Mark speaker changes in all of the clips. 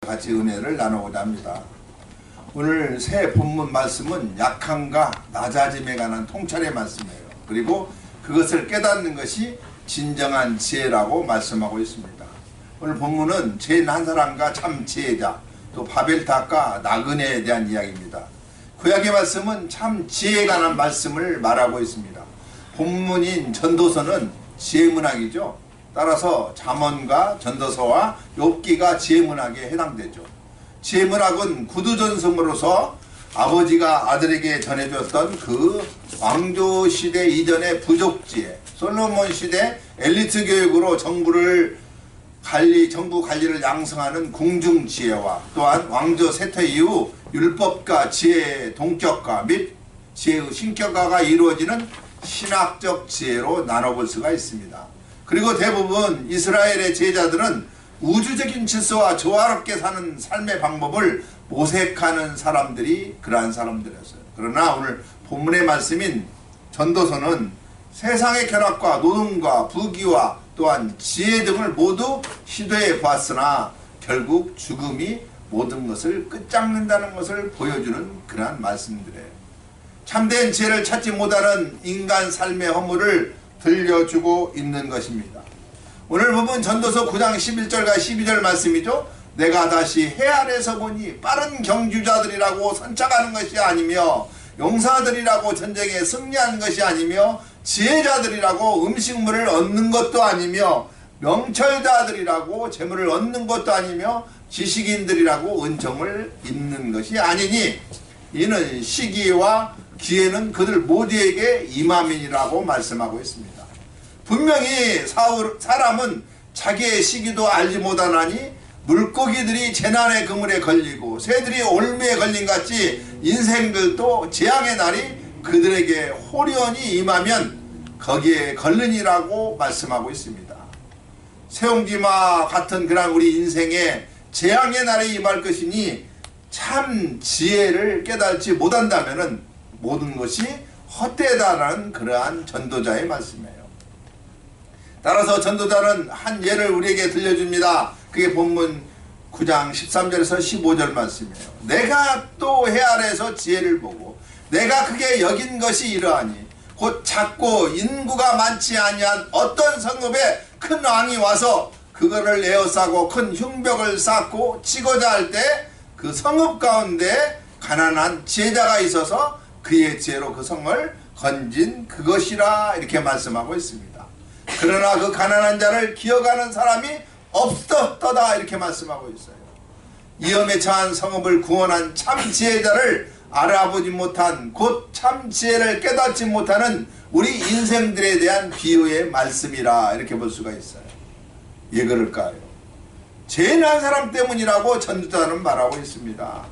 Speaker 1: 같이 은혜를 나누고자 합니다. 오늘 새 본문 말씀은 약함과 낮아짐에 관한 통찰의 말씀이에요. 그리고 그것을 깨닫는 것이 진정한 지혜라고 말씀하고 있습니다. 오늘 본문은 죄인 한 사람과 참 지혜자, 또 바벨탑과 나그네에 대한 이야기입니다. 구약의 말씀은 참 지혜에 관한 말씀을 말하고 있습니다. 본문인 전도서는 지혜문학이죠. 따라서 잠언과 전도서와 욥기가 지혜문학에 해당되죠. 지혜문학은 구두전승으로서 아버지가 아들에게 전해줬던 그 왕조 시대 이전의 부족지혜, 솔로몬 시대 엘리트 교육으로 정부 관리를 양성하는 궁중지혜와 또한 왕조 쇠퇴 이후 율법과 지혜의 동격화 및 지혜의 신격화가 이루어지는 신학적 지혜로 나눠볼 수가 있습니다. 그리고 대부분 이스라엘의 제자들은 우주적인 질서와 조화롭게 사는 삶의 방법을 모색하는 사람들이 그러한 사람들이었어요. 그러나 오늘 본문의 말씀인 전도서는 세상의 쾌락과 노동과 부귀와 또한 지혜 등을 모두 시도해 보았으나 결국 죽음이 모든 것을 끝장낸다는 것을 보여주는 그러한 말씀들이에요. 참된 지혜를 찾지 못하는 인간 삶의 허물을 들려주고 있는 것입니다. 오늘 보면 전도서 9장 11절과 12절 말씀이죠. 내가 다시 해 아래서 보니 빠른 경주자들이라고 선착하는 것이 아니며 용사들이라고 전쟁에 승리하는 것이 아니며 지혜자들이라고 음식물을 얻는 것도 아니며 명철자들이라고 재물을 얻는 것도 아니며 지식인들이라고 은총을 입는 것이 아니니 이는 시기와 기회는 그들 모두에게 임함이라고 말씀하고 있습니다. 분명히 사람은 자기의 시기도 알지 못하나니 물고기들이 재난의 그물에 걸리고 새들이 올무에 걸린 같이 인생들도 재앙의 날이 그들에게 호련히 임하면 거기에 걸리니라고 말씀하고 있습니다. 세옹지마 같은 그런 우리 인생에 재앙의 날이 임할 것이니 참 지혜를 깨달지 못한다면 모든 것이 헛되다라는 그러한 전도자의 말씀이에요. 따라서 전도자는 한 예를 우리에게 들려줍니다. 그게 본문 9장 13절에서 15절 말씀이에요. 내가 또 해 아래에서 지혜를 보고 내가 크게 여긴 것이 이러하니 곧 작고 인구가 많지 아니한 어떤 성읍에 큰 왕이 와서 그거를 에워싸고 큰 흉벽을 쌓고 치고자 할 때 그 성읍 가운데 가난한 지혜자가 있어서 그의 지혜로 그 성을 건진 그것이라 이렇게 말씀하고 있습니다. 그러나 그 가난한 자를 기억하는 사람이 없었다 이렇게 말씀하고 있어요. 위험에 처한 성읍을 구원한 참 지혜자를 알아보지 못한 곧 참 지혜를 깨닫지 못하는 우리 인생들에 대한 비유의 말씀이라 이렇게 볼 수가 있어요. 왜 그럴까요? 죄인 한 사람 때문이라고 전도자는 말하고 있습니다.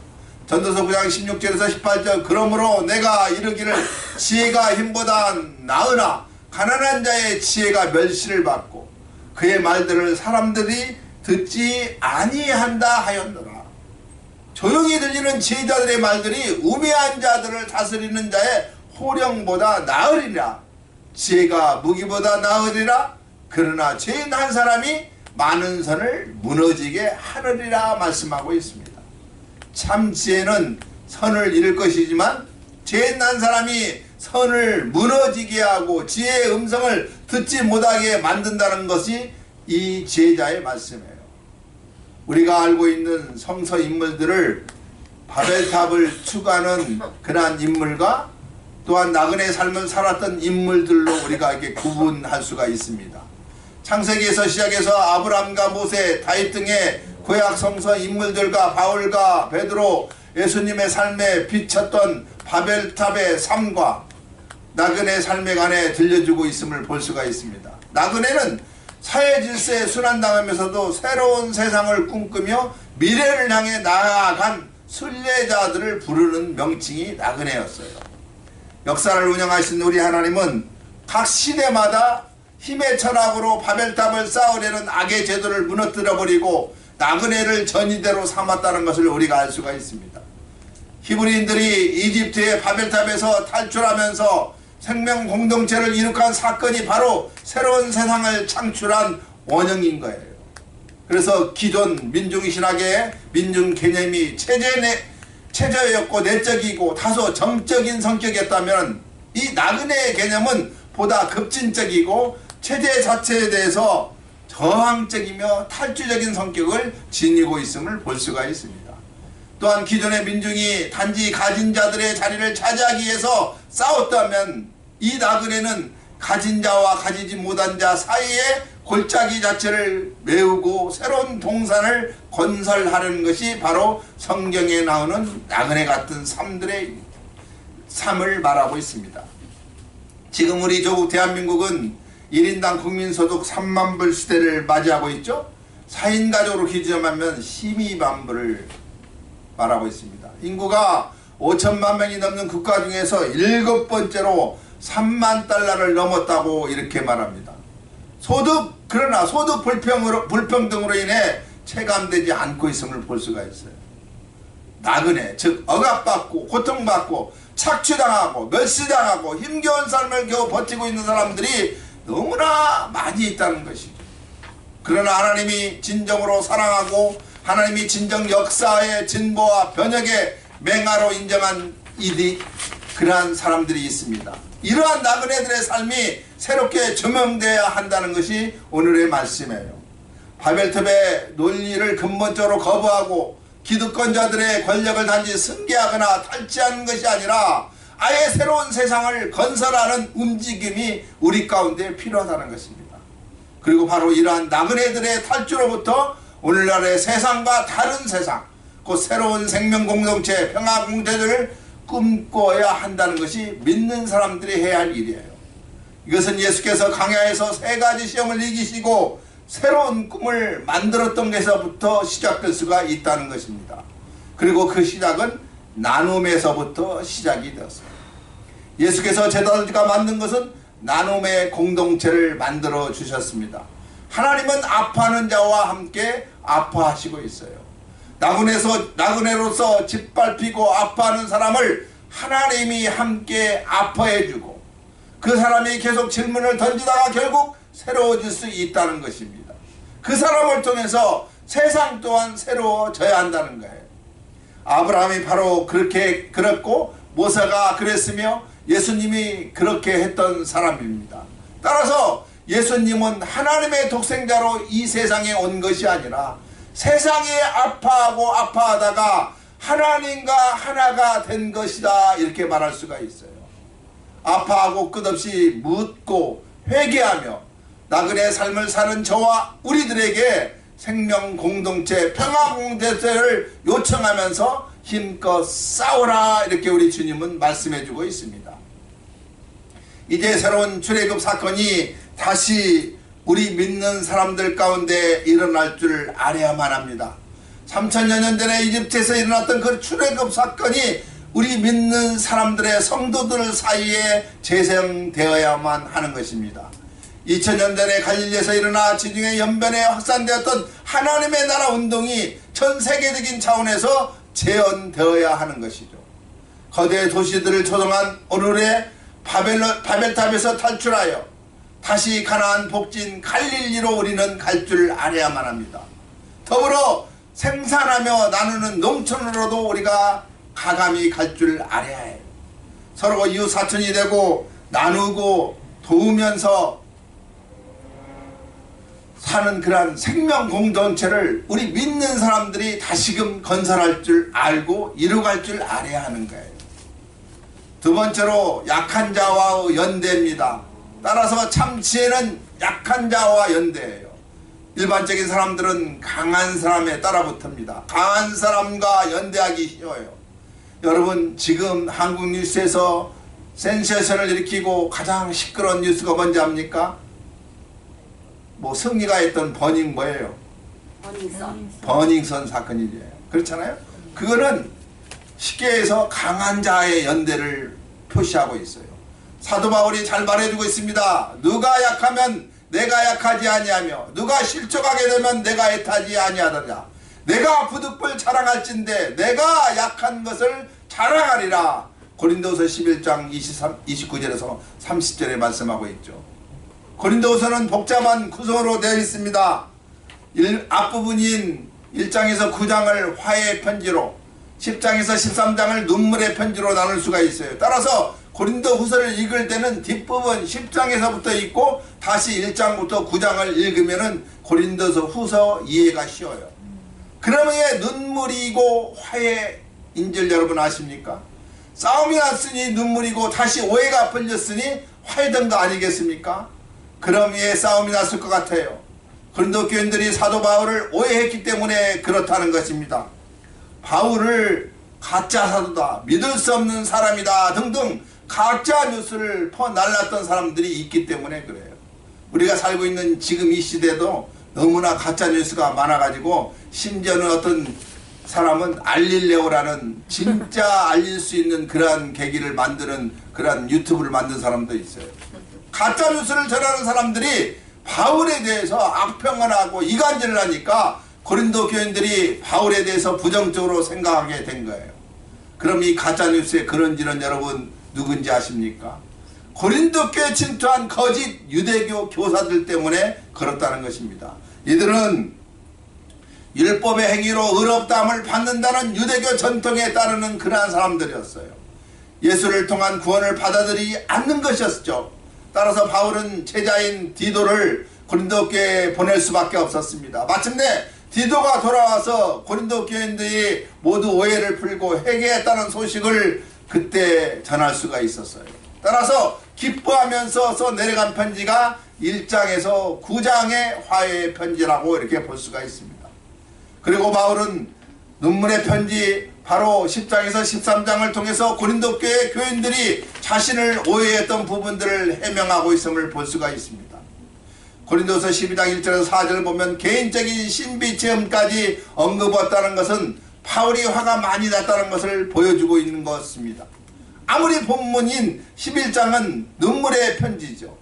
Speaker 1: 전도서 9장 16절에서 18절 그러므로 내가 이르기를 지혜가 힘보다 나으나 가난한 자의 지혜가 멸시를 받고 그의 말들을 사람들이 듣지 아니한다 하였노라. 조용히 들리는 지혜자들의 말들이 우매한 자들을 다스리는 자의 호령보다 나으리라. 지혜가 무기보다 나으리라. 그러나 죄인 한 사람이 많은 선을 무너지게 하느리라 말씀하고 있습니다. 참 지혜는 선을 이룰 것이지만 죄인 한 사람이 선을 무너지게 하고 지혜의 음성을 듣지 못하게 만든다는 것이 이 지혜자의 말씀이에요. 우리가 알고 있는 성서 인물들을 바벨탑을 추구하는 그러한 인물과 또한 나그네 삶을 살았던 인물들로 우리가 이렇게 구분할 수가 있습니다. 창세기에서 시작해서 아브라함과 모세, 다윗 등의 구약 성서 인물들과 바울과 베드로, 예수님의 삶에 비쳤던 바벨탑의 삶과 나그네 삶에 관해 들려주고 있음을 볼 수가 있습니다. 나그네는 사회 질서에 순환당하면서도 새로운 세상을 꿈꾸며 미래를 향해 나아간 순례자들을 부르는 명칭이 나그네였어요. 역사를 운영하신 우리 하나님은 각 시대마다 힘의 철학으로 바벨탑을 쌓으려는 악의 제도를 무너뜨려버리고 나그네를 전이대로 삼았다는 것을 우리가 알 수가 있습니다. 히브리인들이 이집트의 바벨탑에서 탈출하면서 생명 공동체를 이룩한 사건이 바로 새로운 세상을 창출한 원형인 거예요. 그래서 기존 민중신학의 민중 개념이 체제였고 내적이고 다소 정적인 성격이었다면 이 나그네의 개념은 보다 급진적이고 체제 자체에 대해서 저항적이며 탈주적인 성격을 지니고 있음을 볼 수가 있습니다. 또한 기존의 민중이 단지 가진 자들의 자리를 차지하기 위해서 싸웠다면 이 나그네는 가진 자와 가지지 못한 자 사이에 골짜기 자체를 메우고 새로운 동산을 건설하는 것이 바로 성경에 나오는 나그네 같은 삶을 말하고 있습니다. 지금 우리 조국 대한민국은 1인당 국민소득 3만 불 시대를 맞이하고 있죠. 4인 가족으로 기준하면 12만 불을 말하고 있습니다. 인구가 5천만 명이 넘는 국가 중에서 7번째로 3만 달러를 넘었다고 이렇게 말합니다. 그러나 소득 불평등으로 인해 체감되지 않고 있음을 볼 수가 있어요. 나그네, 즉 억압받고 고통받고 착취당하고 멸시당하고 힘겨운 삶을 겨우 버티고 있는 사람들이 너무나 많이 있다는 것이죠. 그러나 하나님이 진정으로 사랑하고 하나님이 진정 역사의 진보와 변혁의 맹아로 인정한 그러한 사람들이 있습니다. 이러한 나그네들의 삶이 새롭게 조명되어야 한다는 것이 오늘의 말씀이에요. 바벨탑의 논리를 근본적으로 거부하고 기득권자들의 권력을 단지 승계하거나 탈취하는 것이 아니라 아예 새로운 세상을 건설하는 움직임이 우리 가운데 필요하다는 것입니다. 그리고 바로 이러한 나그네들의 탈주로부터 오늘날의 세상과 다른 세상, 곧 새로운 생명 공동체, 평화 공동체를 꿈꿔야 한다는 것이 믿는 사람들이 해야 할 일이에요. 이것은 예수께서 강야에서 3가지 시험을 이기시고 새로운 꿈을 만들었던 것에서부터 시작될 수가 있다는 것입니다. 그리고 그 시작은 나눔에서부터 시작이 되었어요. 예수께서 제자들과 만든 것은 나눔의 공동체를 만들어 주셨습니다. 하나님은 아파하는 자와 함께 아파하시고 있어요. 나그네로서 짓밟히고 아파하는 사람을 하나님이 함께 아파해주고 그 사람이 계속 질문을 던지다가 결국 새로워질 수 있다는 것입니다. 그 사람을 통해서 세상 또한 새로워져야 한다는 거예요. 아브라함이 바로 그렇게 그랬고 모세가 그랬으며 예수님이 그렇게 했던 사람입니다. 따라서 예수님은 하나님의 독생자로 이 세상에 온 것이 아니라 세상에 아파하고 아파하다가 하나님과 하나가 된 것이다 이렇게 말할 수가 있어요. 아파하고 끝없이 묻고 회개하며 나그네 삶을 사는 저와 우리들에게 생명 공동체, 평화 공동체를 요청하면서 힘껏 싸우라 이렇게 우리 주님은 말씀해주고 있습니다. 이제 새로운 출애굽 사건이 다시 우리 믿는 사람들 가운데 일어날 줄 알아야만 합니다. 3000여 년 전에 이집트에서 일어났던 그 출애굽 사건이 우리 믿는 사람들의 성도들 사이에 재생되어야만 하는 것입니다. 2000년 전에 갈릴리에서 일어나 지중해 연변에 확산되었던 하나님의 나라 운동이 전 세계적인 차원에서 재현되어야 하는 것이죠. 거대 도시들을 조성한 오늘의 바벨탑에서 탈출하여 다시 가나안 복진 갈릴리로 우리는 갈 줄 알아야만 합니다. 더불어 생산하며 나누는 농촌으로도 우리가 가감히 갈 줄 알아야 해요. 서로 이웃 사촌이 되고 나누고 도우면서 사는 그러한 생명 공동체를 우리 믿는 사람들이 다시금 건설할 줄 알고 이루갈 줄 알아야 하는 거예요. 두 번째로 약한 자와의 연대입니다. 따라서 참 지혜는 약한 자와 연대예요. 일반적인 사람들은 강한 사람에 따라붙습니다. 강한 사람과 연대하기 쉬워요. 여러분 지금 한국 뉴스에서 센세이션을 일으키고 가장 시끄러운 뉴스가 뭔지 압니까? 승리가 했던 뭐예요? 버닝썬 사건이에요. 그렇잖아요? 그거는 쉽게 해서 강한 자의 연대를 표시하고 있어요. 사도 바울이 잘 말해주고 있습니다. 누가 약하면 내가 약하지 아니하며 누가 실족하게 되면 내가 애타지 아니하더라. 내가 부득불 자랑할진대 내가 약한 것을 자랑하리라. 고린도서 11장 29절에서 30절에 말씀하고 있죠. 고린도서는 복잡한 구성으로 되어 있습니다. 앞부분인 1장에서 9장을 화해의 편지로, 10장에서 13장을 눈물의 편지로 나눌 수가 있어요. 따라서 고린도 후서를 읽을 때는 뒷부분 10장에서부터 읽고 다시 1장부터 9장을 읽으면은 고린도서 후서 이해가 쉬워요. 그러면 왜 눈물이고 화해인 줄 여러분 아십니까? 싸움이 났으니 눈물이고 다시 오해가 풀렸으니 화해된 거 아니겠습니까? 그럼 왜 싸움이 났을 것 같아요? 고린도 교인들이 사도 바울을 오해했기 때문에 그렇다는 것입니다. 바울을 가짜 사도다, 믿을 수 없는 사람이다 등등 가짜 뉴스를 퍼날랐던 사람들이 있기 때문에 그래요. 우리가 살고 있는 지금 이 시대도 너무나 가짜 뉴스가 많아가지고 심지어는 어떤 사람은 알릴레오라는 진짜 알릴 수 있는 그러한 계기를 만드는 그러한 유튜브를 만든 사람도 있어요. 가짜 뉴스를 전하는 사람들이 바울에 대해서 악평을 하고 이간질을 하니까 고린도 교인들이 바울에 대해서 부정적으로 생각하게 된 거예요. 그럼 이 가짜 뉴스의 근원지는 여러분 누군지 아십니까? 고린도 교회에 침투한 거짓 유대교 교사들 때문에 그렇다는 것입니다. 이들은 율법의 행위로 의롭다함을 받는다는 유대교 전통에 따르는 그러한 사람들이었어요. 예수를 통한 구원을 받아들이지 않는 것이었죠. 따라서 바울은 제자인 디도를 고린도 교회에 보낼 수밖에 없었습니다. 마침내 디도가 돌아와서 고린도 교인들이 모두 오해를 풀고 회개했다는 소식을 그때 전할 수가 있었어요. 따라서 기뻐하면서 써 내려간 편지가 1장에서 9장의 화해의 편지라고 이렇게 볼 수가 있습니다. 그리고 바울은 눈물의 편지 바로 10장에서 13장을 통해서 고린도 교회 교인들이 자신을 오해했던 부분들을 해명하고 있음을 볼 수가 있습니다. 고린도서 12장 1절에서 4절을 보면 개인적인 신비 체험까지 언급했다는 것은 바울이 화가 많이 났다는 것을 보여주고 있는 것입니다. 아무리 본문인 11장은 눈물의 편지죠.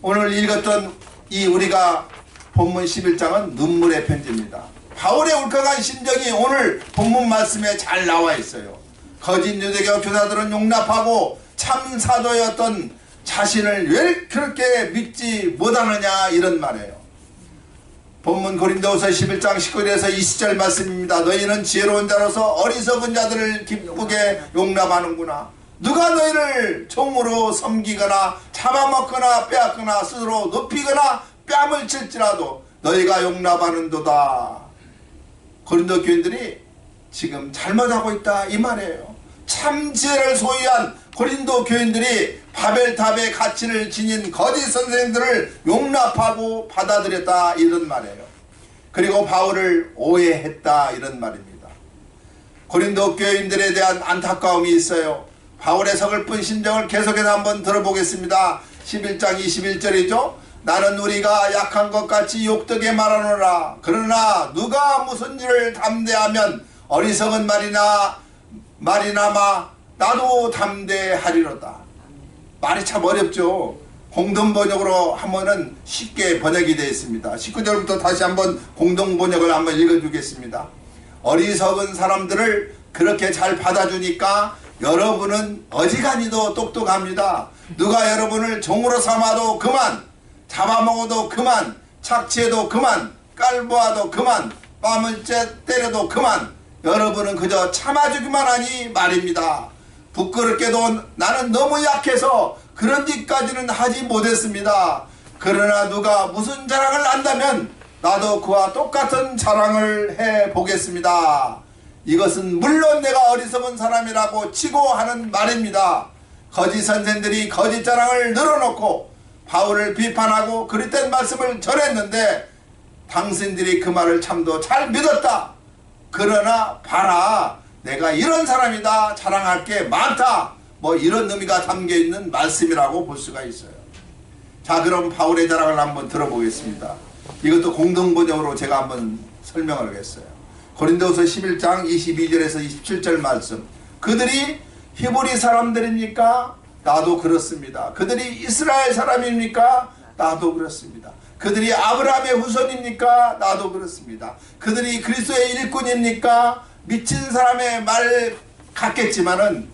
Speaker 1: 오늘 읽었던 이 우리가 본문 11장은 눈물의 편지입니다. 바울의 울컥한 심정이 오늘 본문 말씀에 잘 나와 있어요. 거짓 유대교 교사들은 용납하고 참 사도였던 자신을 왜 그렇게 믿지 못하느냐 이런 말이에요. 본문 고린도후서 11장 19절에서 20절 말씀입니다. 너희는 지혜로운 자로서 어리석은 자들을 기쁘게 용납하는구나. 누가 너희를 종으로 섬기거나 잡아먹거나 빼앗거나 스스로 높이거나 뺨을 칠지라도 너희가 용납하는도다. 고린도 교인들이 지금 잘못하고 있다 이 말이에요. 참 지혜를 소유한 고린도 교인들이 바벨탑의 가치를 지닌 거짓 선생들을 용납하고 받아들였다 이런 말이에요. 그리고 바울을 오해했다 이런 말입니다. 고린도 교인들에 대한 안타까움이 있어요. 바울의 서글픈 심정을 계속해서 한번 들어보겠습니다. 11장 21절이죠. 나는 우리가 약한 것 같이 욕되게 말하노라. 그러나 누가 무슨 일을 담대하면 어리석은 말이나마 나도 담대하리로다. 말이 참 어렵죠. 공동번역으로 하면은 쉽게 번역이 되어 있습니다. 19절부터 다시 한번 공동번역을 한번 읽어주겠습니다. 어리석은 사람들을 그렇게 잘 받아주니까 여러분은 어지간히도 똑똑합니다. 누가 여러분을 종으로 삼아도 그만, 잡아먹어도 그만, 착취해도 그만, 깔보아도 그만, 뺨을 때려도 그만, 여러분은 그저 참아주기만 하니 말입니다. 부끄럽게도 나는 너무 약해서 그런 짓까지는 하지 못했습니다. 그러나 누가 무슨 자랑을 한다면 나도 그와 똑같은 자랑을 해보겠습니다. 이것은 물론 내가 어리석은 사람이라고 치고 하는 말입니다. 거짓 선생들이 거짓 자랑을 늘어놓고 바울을 비판하고 그릇된 말씀을 전했는데 당신들이 그 말을 참도 잘 믿었다. 그러나 봐라, 내가 이런 사람이다, 자랑할 게 많다, 뭐 이런 의미가 담겨있는 말씀이라고 볼 수가 있어요. 자, 그럼 바울의 자랑을 한번 들어보겠습니다. 이것도 공동번역으로 제가 한번 설명을 하겠어요. 고린도후서 11장 22절에서 27절 말씀. 그들이 히브리 사람들입니까? 나도 그렇습니다. 그들이 이스라엘 사람입니까? 나도 그렇습니다. 그들이 아브라함의 후손입니까? 나도 그렇습니다. 그들이 그리스도의 일꾼입니까? 미친 사람의 말 같겠지만은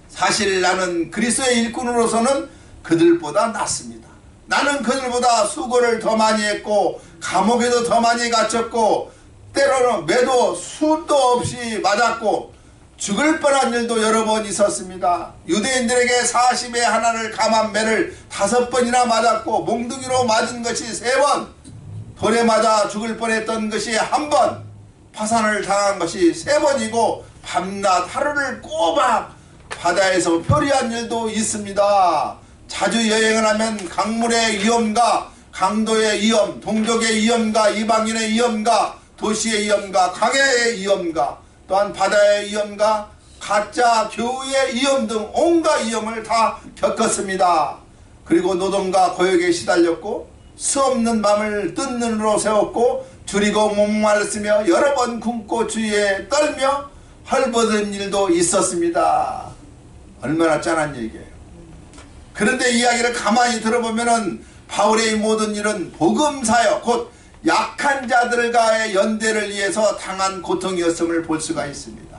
Speaker 1: 사실 나는 그리스도의 일꾼으로서는 그들보다 낫습니다. 나는 그들보다 수고를 더 많이 했고 감옥에도 더 많이 갇혔고 때로는 매도 수도 없이 맞았고 죽을 뻔한 일도 여러 번 있었습니다. 유대인들에게 40에 하나를 감한 매를 5번이나 맞았고 몽둥이로 맞은 것이 3번, 돌에 맞아 죽을 뻔했던 것이 1번, 파산을 당한 것이 3번이고 밤낮 하루를 꼬박 바다에서 표류한 일도 있습니다. 자주 여행을 하면 강물의 위험과 강도의 위험, 동족의 위험과 이방인의 위험과 도시의 위험과 강해의 위험과 또한 바다의 위험과 가짜 교우의 위험 등 온갖 위험을 다 겪었습니다. 그리고 노동과 고역에 시달렸고 수없는 밤을 뜬 눈으로 세웠고 줄이고 목말랐으며 여러 번 굶고 주위에 떨며 헐벗은 일도 있었습니다. 얼마나 짠한 얘기예요. 그런데 이야기를 가만히 들어보면은 바울의 모든 일은 복음사역 곧 약한 자들과의 연대를 위해서 당한 고통이었음을 볼 수가 있습니다.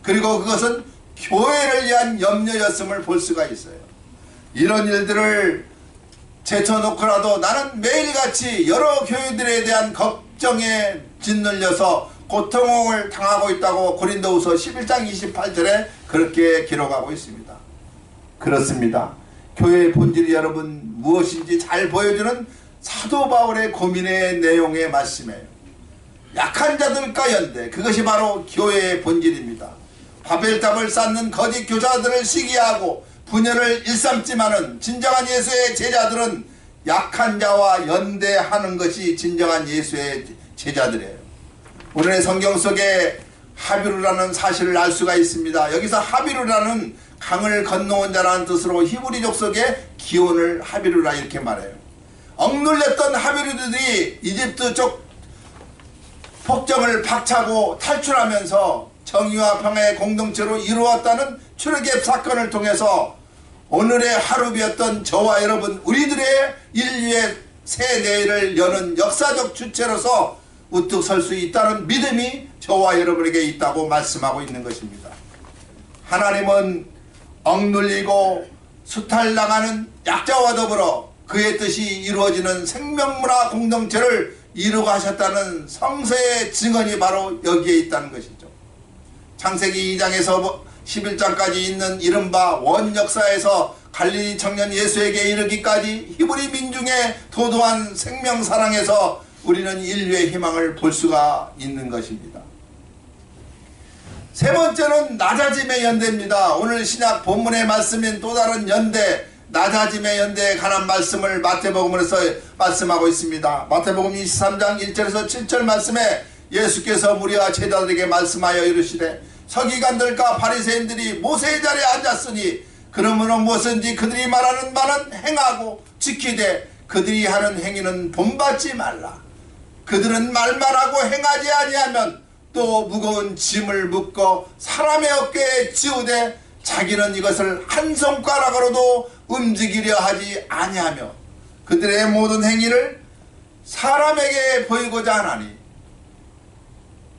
Speaker 1: 그리고 그것은 교회를 위한 염려였음을 볼 수가 있어요. 이런 일들을 제쳐놓고라도 나는 매일같이 여러 교회들에 대한 걱정에 짓눌려서 고통을 당하고 있다고 고린도후서 11장 28절에 그렇게 기록하고 있습니다. 그렇습니다. 교회의 본질이 여러분 무엇인지 잘 보여주는 사도 바울의 고민의 내용의 말씀이에요. 약한 자들과 연대, 그것이 바로 교회의 본질입니다. 바벨탑을 쌓는 거짓 교사들을 시기하고 분열을 일삼지만은 진정한 예수의 제자들은 약한 자와 연대하는 것이 진정한 예수의 제자들이에요. 오늘의 성경 속에 하비루라는 사실을 알 수가 있습니다. 여기서 하비루라는 강을 건너온 자라는 뜻으로 히브리족 속에 기온을 하비루라 이렇게 말해요. 억눌렸던 하비루들이 이집트 쪽 폭정을 박차고 탈출하면서 정의와 평화의 공동체로 이루었다는 출애굽 사건을 통해서 오늘의 하루비였던 저와 여러분 우리들의 인류의 새 내일을 여는 역사적 주체로서 우뚝 설 수 있다는 믿음이 저와 여러분에게 있다고 말씀하고 있는 것입니다. 하나님은 억눌리고 수탈당하는 약자와 더불어 그의 뜻이 이루어지는 생명문화 공동체를 이루고 하셨다는 성서의 증언이 바로 여기에 있다는 것이죠. 창세기 2장에서 11장까지 있는 이른바 원역사에서 갈릴리 청년 예수에게 이르기까지 히브리 민중의 도도한 생명사랑에서 우리는 인류의 희망을 볼 수가 있는 것입니다. 세 번째는 낮아짐의 연대입니다. 오늘 신약 본문의 말씀인 또 다른 연대, 낮아짐의 연대에 관한 말씀을 마태복음에서 말씀하고 있습니다. 마태복음 23장 1절에서 7절 말씀에 예수께서 무리와 제자들에게 말씀하여 이르시되 서기관들과 바리새인들이 모세의 자리에 앉았으니 그러므로 무엇인지 그들이 말하는 말은 행하고 지키되 그들이 하는 행위는 본받지 말라. 그들은 말만 하고 행하지 아니하면 또 무거운 짐을 묶어 사람의 어깨에 지우되 자기는 이것을 한 손가락으로도 움직이려 하지 아니하며 그들의 모든 행위를 사람에게 보이고자 하나니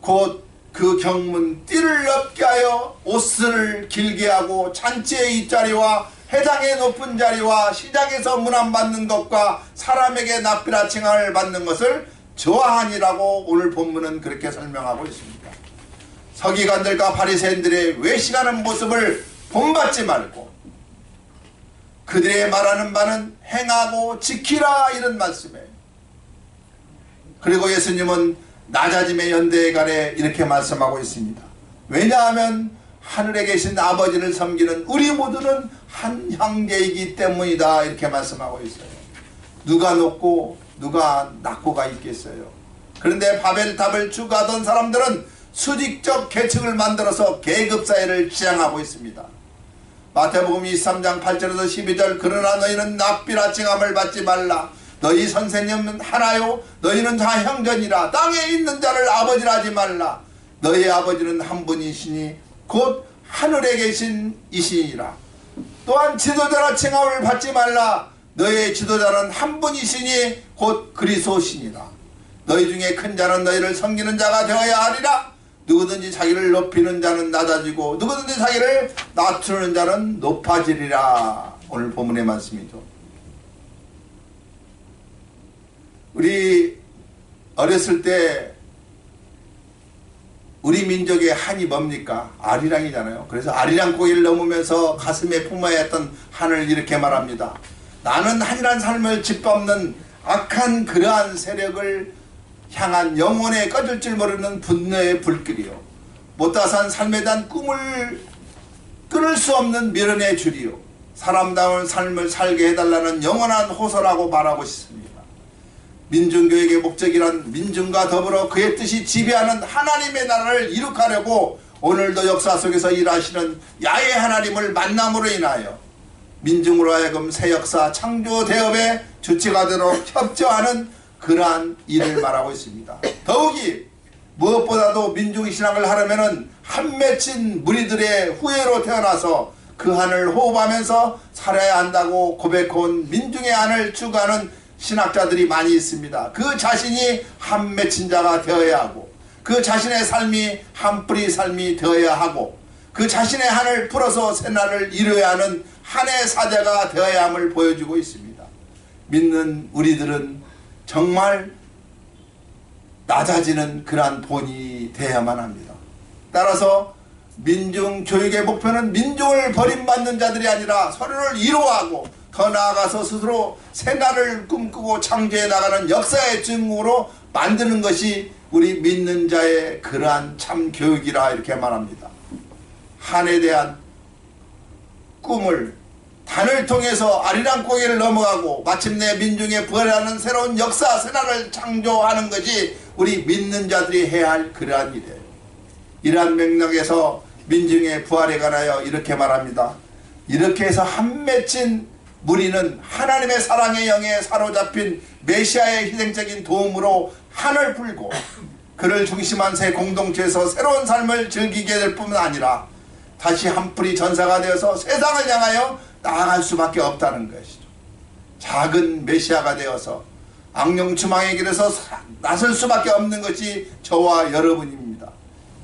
Speaker 1: 곧 그 경문 띠를 넓게 하여 옷을 길게 하고 잔치의 윗자리와 회당의 높은 자리와 시장에서 문안받는 것과 사람에게 납비라 칭함을 받는 것을 좋아하니라고 오늘 본문은 그렇게 설명하고 있습니다. 서기관들과 바리새인들의 외식하는 모습을 본받지 말고 그들의 말하는 바는 행하고 지키라 이런 말씀이에요. 그리고 예수님은 낮아짐의 연대에 관해 이렇게 말씀하고 있습니다. 왜냐하면 하늘에 계신 아버지를 섬기는 우리 모두는 한 형제이기 때문이다 이렇게 말씀하고 있어요. 누가 높고 누가 낮고가 있겠어요. 그런데 바벨탑을 추구하던 사람들은 수직적 계층을 만들어서 계급사회를 지향하고 있습니다. 마태복음 23장 8절에서 12절 그러나 너희는 납비라 칭함을 받지 말라. 너희 선생님은 하나요 너희는 다 형제니라. 땅에 있는 자를 아버지라 하지 말라. 너희 아버지는 한 분이시니 곧 하늘에 계신 이시니라. 또한 지도자라 칭함을 받지 말라. 너희의 지도자는 한 분이시니 곧 그리스도시니라. 너희 중에 큰 자는 너희를 섬기는 자가 되어야 하리라. 누구든지 자기를 높이는 자는 낮아지고 누구든지 자기를 낮추는 자는 높아지리라. 오늘 본문의 말씀이죠. 우리 어렸을 때 우리 민족의 한이 뭡니까? 아리랑이잖아요. 그래서 아리랑 고기를 넘으면서 가슴에 품어야 했던 한을 이렇게 말합니다. 나는 한이란 삶을 짓밟는 악한 그러한 세력을 향한 영혼에 꺼질 줄 모르는 분노의 불길이요, 못다산 삶에 대한 꿈을 끊을 수 없는 미련의 줄이요, 사람다운 삶을 살게 해달라는 영원한 호소라고 말하고 싶습니다. 민중교육의 목적이란 민중과 더불어 그의 뜻이 지배하는 하나님의 나라를 이룩하려고 오늘도 역사 속에서 일하시는 야훼 하나님을 만남으로 인하여 민중으로 하여금 새 역사 창조 대업의 주체가 되도록 협조하는 그러한 일을 말하고 있습니다. 더욱이 무엇보다도 민중신앙을 하려면 한 맺힌 무리들의 후예로 태어나서 그 한을 호흡하면서 살아야 한다고 고백해온 민중의 한을 추구하는 신학자들이 많이 있습니다. 그 자신이 한 맺힌 자가 되어야 하고, 그 자신의 삶이 한 뿌리 삶이 되어야 하고, 그 자신의 한을 풀어서 새날을 이루어야 하는 한의 사자가 되어야 함을 보여주고 있습니다. 믿는 우리들은 정말 낮아지는 그러한 본이 되어야만 합니다. 따라서 민중 교육의 목표는 민중을 버림받는 자들이 아니라 서로를 이로하고 더 나아가서 스스로 새날을 꿈꾸고 창조해 나가는 역사의 증거로 만드는 것이 우리 믿는 자의 그러한 참 교육이라 이렇게 말합니다. 한에 대한 꿈을 단을 통해서 아리랑 고개를 넘어가고 마침내 민중의 부활하는 새로운 역사 새날을 창조하는 것이 우리 믿는 자들이 해야 할 그러한 일이에요. 이러한 맥락에서 민중의 부활에 관하여 이렇게 말합니다. 이렇게 해서 한 맺힌 무리는 하나님의 사랑의 영에 사로잡힌 메시아의 희생적인 도움으로 한을 풀고 그를 중심한 새 공동체에서 새로운 삶을 즐기게 될 뿐만 아니라 다시 한 뿌리 전사가 되어서 세상을 향하여 나아갈 수밖에 없다는 것이죠. 작은 메시아가 되어서 악령 추망의 길에서 나설 수밖에 없는 것이 저와 여러분입니다.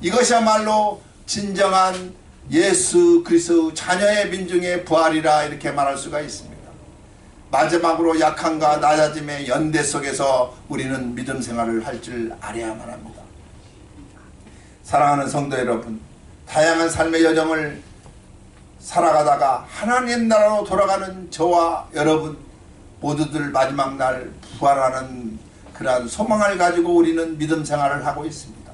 Speaker 1: 이것이야말로 진정한 예수 그리스도 자녀의 민중의 부활이라 이렇게 말할 수가 있습니다. 마지막으로 약함과 낮아짐의 연대 속에서 우리는 믿음 생활을 할 줄 알아야만 합니다. 사랑하는 성도 여러분, 다양한 삶의 여정을 살아가다가 하나님 나라로 돌아가는 저와 여러분 모두들 마지막 날 부활하는 그러한 소망을 가지고 우리는 믿음 생활을 하고 있습니다.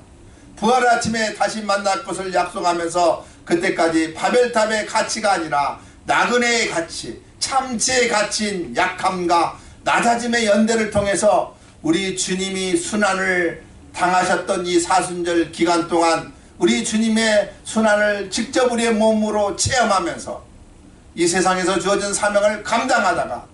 Speaker 1: 부활의 아침에 다시 만날 것을 약속하면서 그때까지 바벨탑의 가치가 아니라 나그네의 가치, 참지의 가치인 약함과 낮아짐의 연대를 통해서 우리 주님이 순환을 당하셨던 이 사순절 기간 동안 우리 주님의 순환을 직접 우리의 몸으로 체험하면서 이 세상에서 주어진 사명을 감당하다가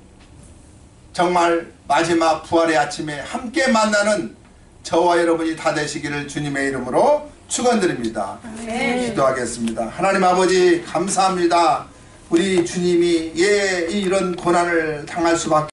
Speaker 1: 정말 마지막 부활의 아침에 함께 만나는 저와 여러분이 다 되시기를 주님의 이름으로 축원드립니다. 기도하겠습니다. 하나님 아버지 감사합니다. 우리 주님이 이런 고난을 당할 수밖에